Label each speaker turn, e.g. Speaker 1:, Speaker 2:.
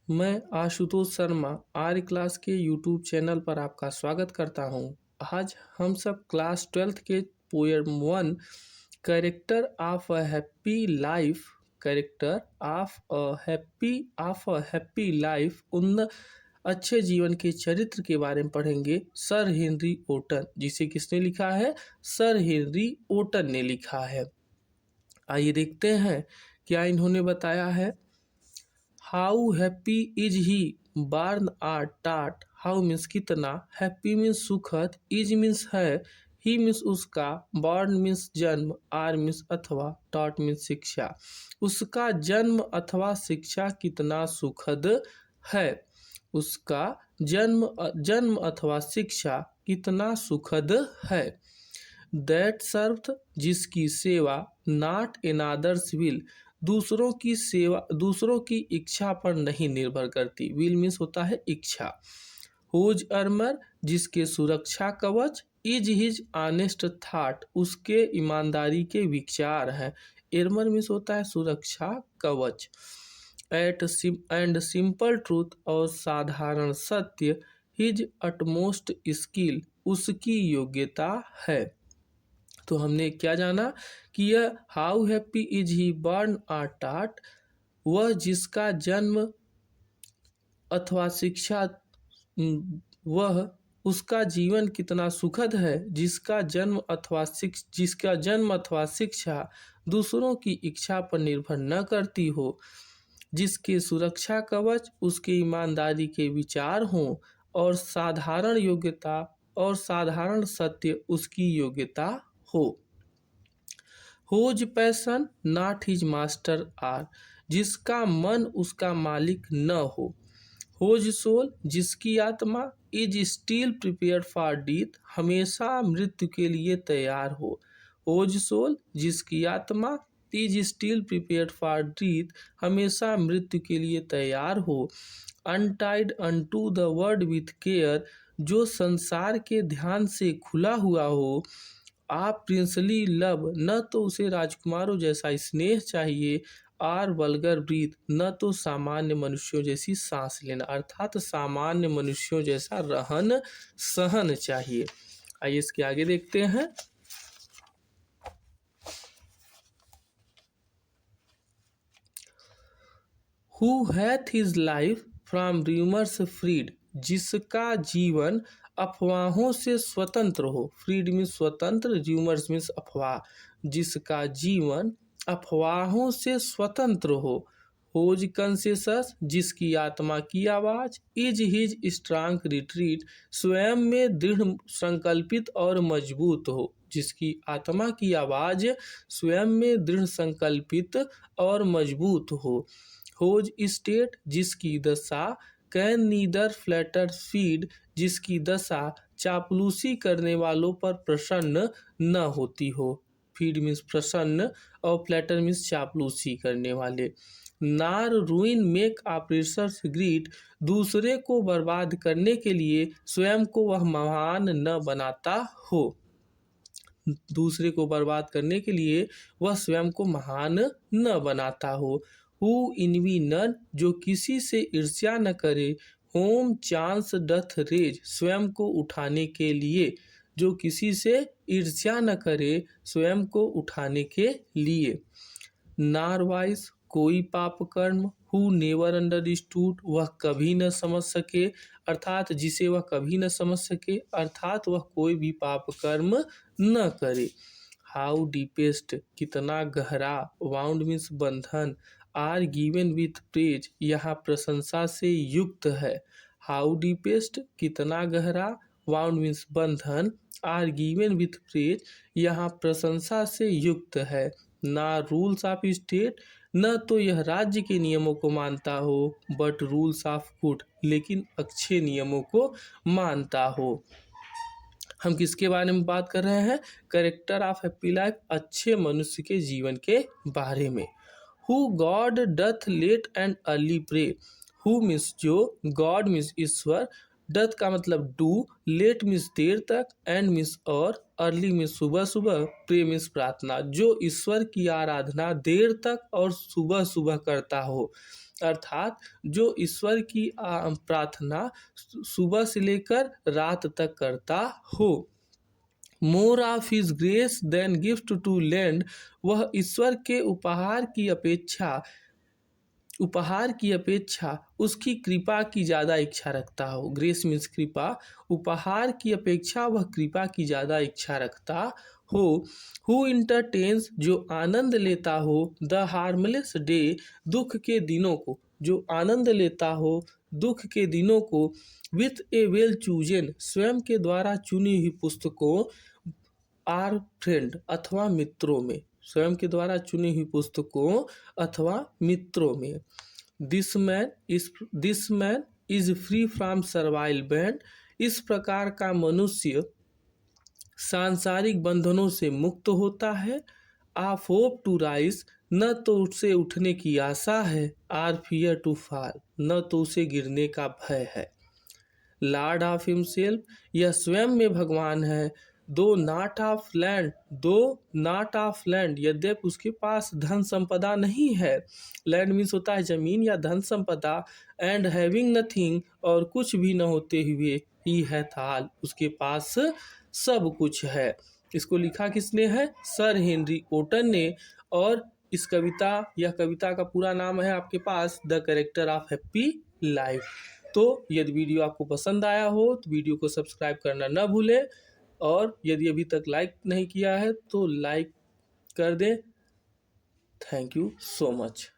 Speaker 1: मैं आशुतोष शर्मा आर्य क्लास के YouTube channel पर आपका स्वागत करता हूं। आज हम सब क्लास 12th के poem 1 character of a happy life उन अच्छे जीवन के चरित्र के बारे में पढ़ेंगे। सर हेनरी ओटन, जिसे किसने लिखा है? सर हेनरी ओटन ने लिखा है। आइए देखते हैं क्या इन्होंने बताया है। हाउ हैप्पी इज ही बार्न आर टाट। हाउ मीन्स कितना, हैप्पी मीन्स सुखद, इज मीन्स है, ही मीन्स उसका, बॉर्न मीन्स जन्म, आर मीन्स अथवा, टॉट मीन्स शिक्षा। उसका जन्म अथवा शिक्षा कितना सुखद है। उसका जन्म अथवा शिक्षा कितना सुखद है। दैट सर्व, जिसकी सेवा, नॉट एनादर्स विल, दूसरों की सेवा दूसरों की इच्छा पर नहीं निर्भर करती। विल मीन्स होता है इच्छा। हुज अर्मर, जिसके सुरक्षा कवच, इज हिज ऑनेस्ट थाट, उसके ईमानदारी के विचार हैं। एर्मर मीन्स होता है सुरक्षा कवच। एंड सिंपल ट्रूथ, और साधारण सत्य, हिज अटमोस्ट स्किल, उसकी योग्यता है। तो हमने क्या जाना कि यह how happy is he born or taught, वह जिसका जन्म अथवा शिक्षा, वह उसका जीवन कितना सुखद है जिसका जन्म अथवा शिक्षा दूसरों की इच्छा पर निर्भर न करती हो, जिसके सुरक्षा कवच उसके ईमानदारी के विचार हों, और साधारण सत्य उसकी योग्यता हो। Whose passion not his master are, जिसका मन उसका मालिक न हो। होज सोल, जिसकी आत्मा, is still prepare for death, हमेशा मृत्यु के लिए तैयार हो। होज सोल, जिसकी आत्मा, is still prepare for death, हमेशा मृत्यु के लिए तैयार हो। Untied unto the word with care, जो संसार के ध्यान से खुला हुआ हो। आप प्रिंसली लव, न तो उसे राजकुमारों जैसा स्नेह चाहिए, आर वल्गर ब्रीथ, न तो सामान्य मनुष्यों जैसी सांस लेना, अर्थात सामान्य मनुष्यों जैसा रहन सहन चाहिए। आइए इसके आगे देखते हैं। Who hath his life from rumours freed, जिसका जीवन अफवाहों से स्वतंत्र हो। फ्रीड मीन्स स्वतंत्र, रूमर्स मीन्स अफवाह, जिसका जीवन अफवाहों से स्वतंत्र हो। होज कंसेसस, जिसकी आत्मा की आवाज, इज हिज स्ट्रांग रिट्रीट, स्वयं में दृढ़ संकल्पित और मजबूत हो। जिसकी आत्मा की आवाज स्वयं में दृढ़ संकल्पित और मजबूत हो। होज स्टेट, जिसकी दशा, कैन नीदर फ्लैटर फीड, जिसकी दशा चापलूसी करने वालों पर प्रसन्न न होती हो। फीड मीन्स प्रसन्न और फ्लैटर मीन्स चापलूसी करने वाले। नार रूइन मेक ऑपरेशंस ग्रीट, दूसरे को बर्बाद करने के लिए स्वयं को वह महान न बनाता हो। दूसरे को बर्बाद करने के लिए वह स्वयं को महान न बनाता हो। हु इनवी नन, जो किसी से ईर्ष्या न करे। होम चांस डथ रेज, स्वयं को उठाने के लिए, जो किसी से ईर्ष्या न करे स्वयं को उठाने के लिए। नारवाइस, कोई पाप कर्म। हु नेवर अंडरस्टूड, वह कभी न समझ सके, अर्थात जिसे वह कभी न समझ सके, अर्थात वह कोई भी पाप कर्म न करे। हाउ डीपेस्ट, कितना गहरा, वाउंड मीन्स बंधन, आर गिवन विथ प्रेज, यहाँ प्रशंसा से युक्त है। हाउ डीपेस्ट, कितना गहरा, वाउंड मीन्स बंधन, आर गिवन विथ प्रेज, यहाँ प्रशंसा से युक्त है। ना रूल्स ऑफ स्टेट, न तो यह राज्य के नियमों को मानता हो, बट रूल्स ऑफ गुड, लेकिन अच्छे नियमों को मानता हो। हम किसके बारे में बात कर रहे हैं? कैरेक्टर ऑफ हैप्पी लाइफ, अच्छे मनुष्य के जीवन के बारे में। Who God doth late and early pray, who means जो, गॉड मीन्स ईश्वर, डथ का मतलब डू, लेट मीन्स देर तक, एंड मीन्स और, अर्ली मीन्स सुबह सुबह, प्रे मीन्स प्रार्थना। जो ईश्वर की आराधना देर तक और सुबह सुबह करता हो, अर्थात जो ईश्वर की प्रार्थना सुबह से लेकर रात तक करता हो। More of his grace than gift to lend, वह ईश्वर के उपहार की अपेक्षा उसकी कृपा की ज़्यादा इच्छा रखता हो। ग्रेस मीन्स कृपा, उपहार की अपेक्षा वह कृपा की ज़्यादा इच्छा रखता हो। हु इंटरटेन्स, जो आनंद लेता हो, द हार्मलेस डे, दुख के दिनों को, जो आनंद लेता हो दुख के दिनों को, विथ ए वेल चूजन, स्वयं के द्वारा चुनी हुई पुस्तकों, आर फ्रेंड अथवा मित्रों में, स्वयं के द्वारा चुनी हुई पुस्तकों अथवा मित्रों में। This man is free from servile band, इस प्रकार का मनुष्य सांसारिक बंधनों से मुक्त होता है। आप होप टू राइज, न तो उससे उठने की आशा है, आर फियर टू फॉल, न तो उसे गिरने का भय है। लॉर्ड ऑफ हिमसेल्फ, यह स्वयं में भगवान है। दो नॉट ऑफ लैंड, यद्यपि उसके पास धन संपदा नहीं है। लैंड मीन्स होता है जमीन या धन संपदा। एंड हैविंग नथिंग, और कुछ भी न होते हुए, ही है ऑल, उसके पास सब कुछ है। इसको लिखा किसने है? सर हेनरी ओटन ने। और इस यह कविता का पूरा नाम है आपके पास the character of happy life. तो यदि वीडियो आपको पसंद आया हो तो वीडियो को सब्सक्राइब करना न भूलें, और यदि अभी तक लाइक नहीं किया है तो लाइक कर दें। Thank you so much.